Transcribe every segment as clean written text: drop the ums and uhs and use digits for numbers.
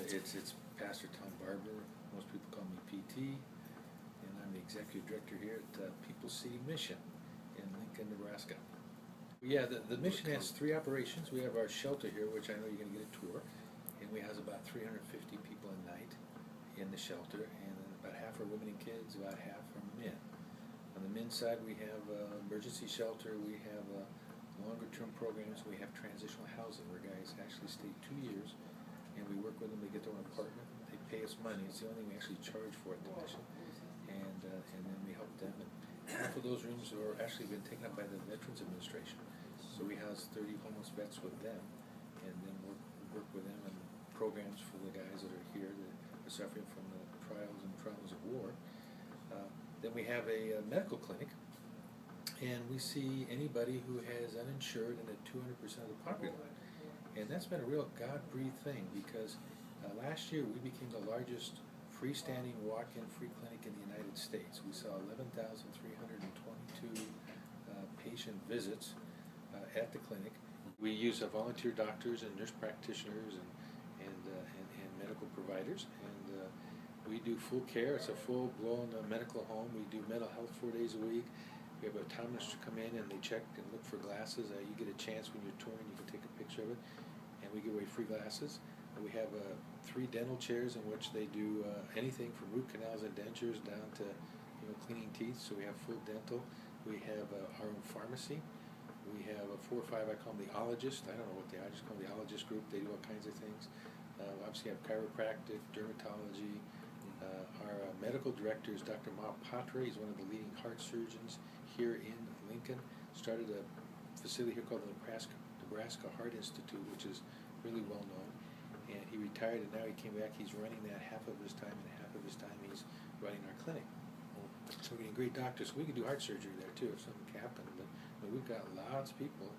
It's Pastor Tom Barber. Most people call me PT, and I'm the executive director here at People's City Mission in Lincoln, Nebraska. Yeah, the mission has 3 operations. We have our shelter here, which I know you're going to get a tour, and we house about 350 people a night in the shelter, and about half are women and kids, about half are men. On the men's side, we have emergency shelter, we have longer-term programs, we have transitional housing where guys actually stay 2 years, and we work with them to get their own apartment. They pay us money. It's the only thing we actually charge for at the mission, and then we help them. And half of those rooms are actually been taken up by the Veterans Administration. So we house 30 homeless vets with them, and then work with them and programs for the guys that are here that are suffering from the trials and traumas of war. Then we have a medical clinic, and we see anybody who has uninsured and at 200% of the population. And that's been a real God-breathed thing, because last year we became the largest freestanding walk-in free clinic in the United States. We saw 11,322 patient visits at the clinic. We use volunteer doctors and nurse practitioners and medical providers, and we do full care. It's a full-blown medical home. We do mental health 4 days a week. We have optometrists come in and they check and look for glasses. You get a chance when you're touring, you can take a picture of it, and we give away free glasses. And we have 3 dental chairs in which they do anything from root canals and dentures down to cleaning teeth. So we have full dental. We have our own pharmacy. We have 4 or 5, I call them the ologists. I don't know what they are, I just call them the ologist group. They do all kinds of things. Obviously have chiropractic, dermatology. Our medical director is Dr. Ma Patre. He's one of the leading heart surgeons here in Lincoln. Started a facility here called the Nebraska Heart Institute, which is really well known. And he retired, and now he came back. He's running that half of his time, and half of his time he's running our clinic. So we're getting great doctors. We can do heart surgery there too if something happened. But we've got lots of people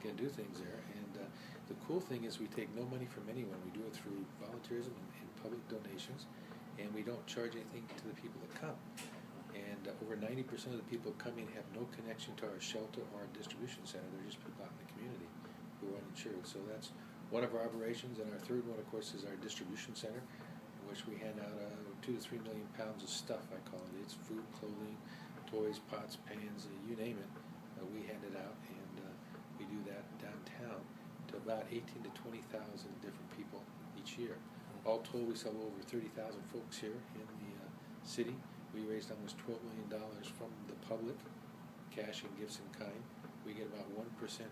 can do things there. And the cool thing is we take no money from anyone. We do it through volunteerism and public donations, and we don't charge anything to the people that come. And over 90% of the people coming have no connection to our shelter or our distribution center. They're just people out in the community who are uninsured. So that's one of our operations. And our third one, of course, is our distribution center, in which we hand out 2 to 3 million pounds of stuff, I call it. It's food, clothing, toys, pots, pans, you name it. We hand it out, and we do that downtown to about 18 to 20,000 different people each year. All told, we sell over 30,000 folks here in the city. We raised almost $12 million from the public, cash and gifts in kind. We get about 1%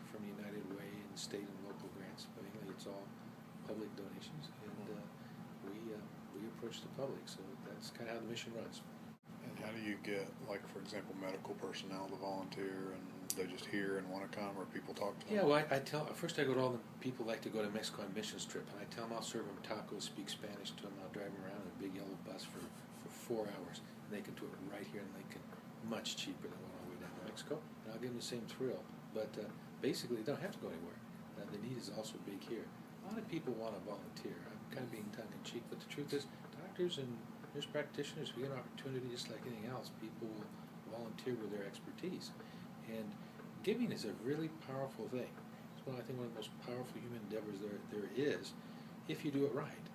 from United Way and state and local grants, but mainly it's all public donations, and we approach the public. So that's kind of how the mission runs. And how do you get, like, for example, medical personnel to volunteer, and they just hear and want to come, or people talk to them? Yeah, well, I first I go to all the people who like to go to Mexico on missions trip, and I tell them I'll serve them tacos, speak Spanish to them. I'll drive them around in a big yellow bus for 4 hours, and they can do it right here in Lincoln, much cheaper than going all the way down to Mexico. And I'll give them the same thrill, but basically they don't have to go anywhere. The need is also big here. A lot of people want to volunteer. I'm kind of being tongue-in-cheek, but the truth is, doctors and nurse practitioners, we get an opportunity just like anything else. People will volunteer with their expertise. And giving is a really powerful thing. It's one of the most powerful human endeavors there is, if you do it right.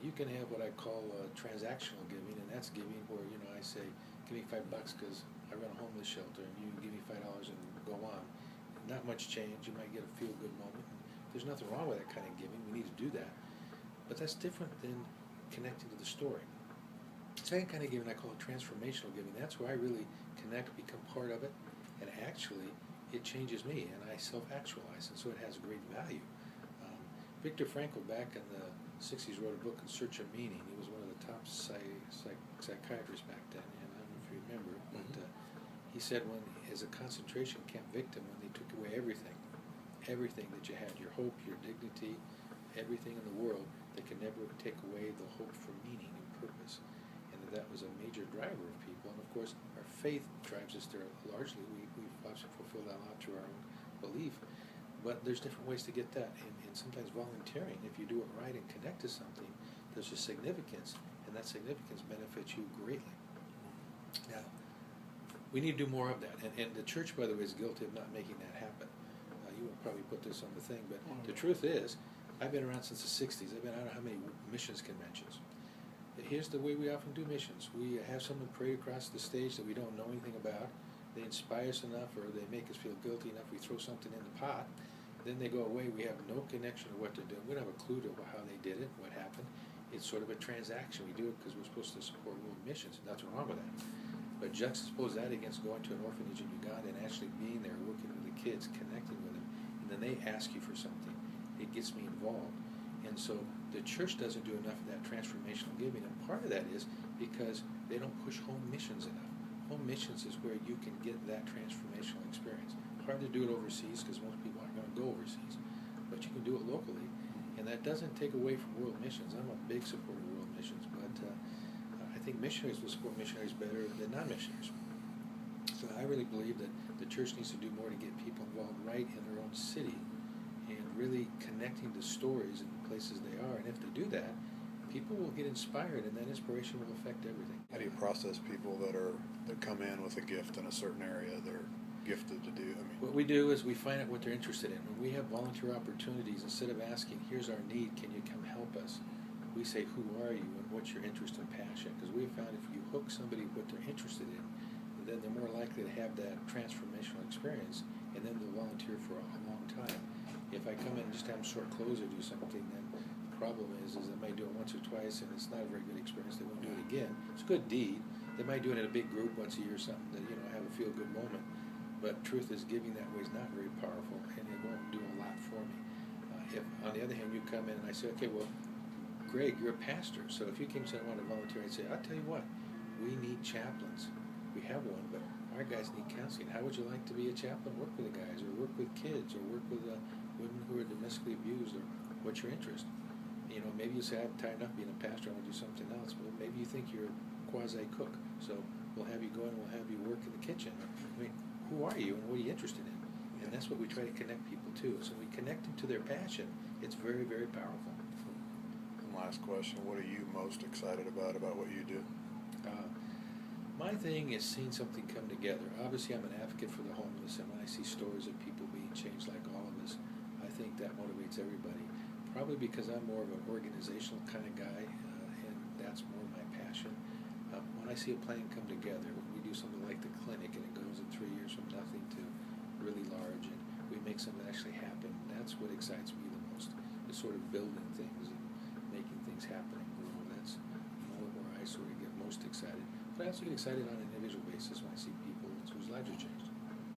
You can have what I call transactional giving, and that's giving where I say, give me $5 because I run a homeless shelter, and you give me $5 and go on. Not much change. You might get a feel-good moment. There's nothing wrong with that kind of giving. We need to do that. But that's different than connecting to the story. Second kind of giving I call it transformational giving. That's where I really connect, become part of it, and actually it changes me, and I self-actualize, and so it has great value. Viktor Frankl, back in the 60s, wrote a book in Search of Meaning. He was one of the top psychiatrists back then, and I don't know if you remember, but he said as a concentration camp victim, when they took away everything that you had, your hope, your dignity, everything in the world, they could never take away the hope for meaning and purpose. And that was a major driver of people. And of course, our faith drives us there largely. We've obviously fulfilled that a lot through our own belief. But there's different ways to get that. And sometimes volunteering, if you do it right and connect to something, there's a significance, and that significance benefits you greatly. Now, we need to do more of that. And the church, by the way, is guilty of not making that happen. You would probably put this on the thing, but the truth is, I've been around since the '60s. I've been, I don't know how many missions conventions. Here's the way we often do missions. We have someone pray across the stage that we don't know anything about. They inspire us enough, or they make us feel guilty enough, we throw something in the pot. Then they go away. We have no connection to what they're doing. We don't have a clue to how they did it, what happened. It's sort of a transaction. We do it because we're supposed to support world missions. Nothing wrong with that. But juxtapose that against going to an orphanage in Uganda and actually being there, working with the kids, connecting with them, and then they ask you for something. It gets me involved. And so the church doesn't do enough of that transformational giving. And part of that is because they don't push home missions enough. Home missions is where you can get that transformational experience. Hard to do it overseas because most people aren't going to go overseas. But you can do it locally. And that doesn't take away from world missions. I'm a big supporter of world missions, but I think missionaries will support missionaries better than non-missionaries. So I really believe that the church needs to do more to get people involved right in their own city and really connecting the stories and the places they are. And if they do that, people will get inspired, and that inspiration will affect everything. How do you process people that come in with a gift in a certain area they're gifted to do? I mean, what we do is we find out what they're interested in. When we have volunteer opportunities, instead of asking, here's our need, can you come help us? We say, who are you and what's your interest and passion? Because we've found if you hook somebody what they're interested in, then they're more likely to have that transformational experience, and then they'll volunteer for a long time. If I come in and just have them sort clothes or do something, then the problem is they might do it once or twice, and it's not a very good experience. They won't do it again. It's a good deed. They might do it in a big group once a year or something to have a feel-good moment. But truth is, giving that way is not very powerful, and it won't do a lot for me. If, on the other hand, you come in and I say, okay, well, Greg, you're a pastor, so if you came and said, I want to volunteer, I'd say, I'll tell you what, we need chaplains. We have one, but our guys need counseling. How would you like to be a chaplain? Work with the guys, or work with kids, or work with women who are domestically abused, or what's your interest? Maybe you say, I'm tired enough being a pastor, I want to do something else. Well, maybe you think you're a quasi-cook, so we'll have you go in, we'll have you work in the kitchen. I mean, who are you and what are you interested in? And that's what we try to connect people to. So we connect them to their passion. It's very, very powerful. and last question, what are you most excited about what you do? My thing is seeing something come together. Obviously, I'm an advocate for the homeless, and when I see stories of people being changed like all of us, I think that motivates everybody. Probably because I'm more of an organizational kind of guy, and that's more my passion. When I see a plan come together, when we do something like the clinic, and it goes in 3 years from nothing to really large, and we make something actually happen, that's what excites me the most. Is sort of building things and making things happen and grow. That's more where I sort of get most excited. But I also get excited on an individual basis when I see people whose lives are changed.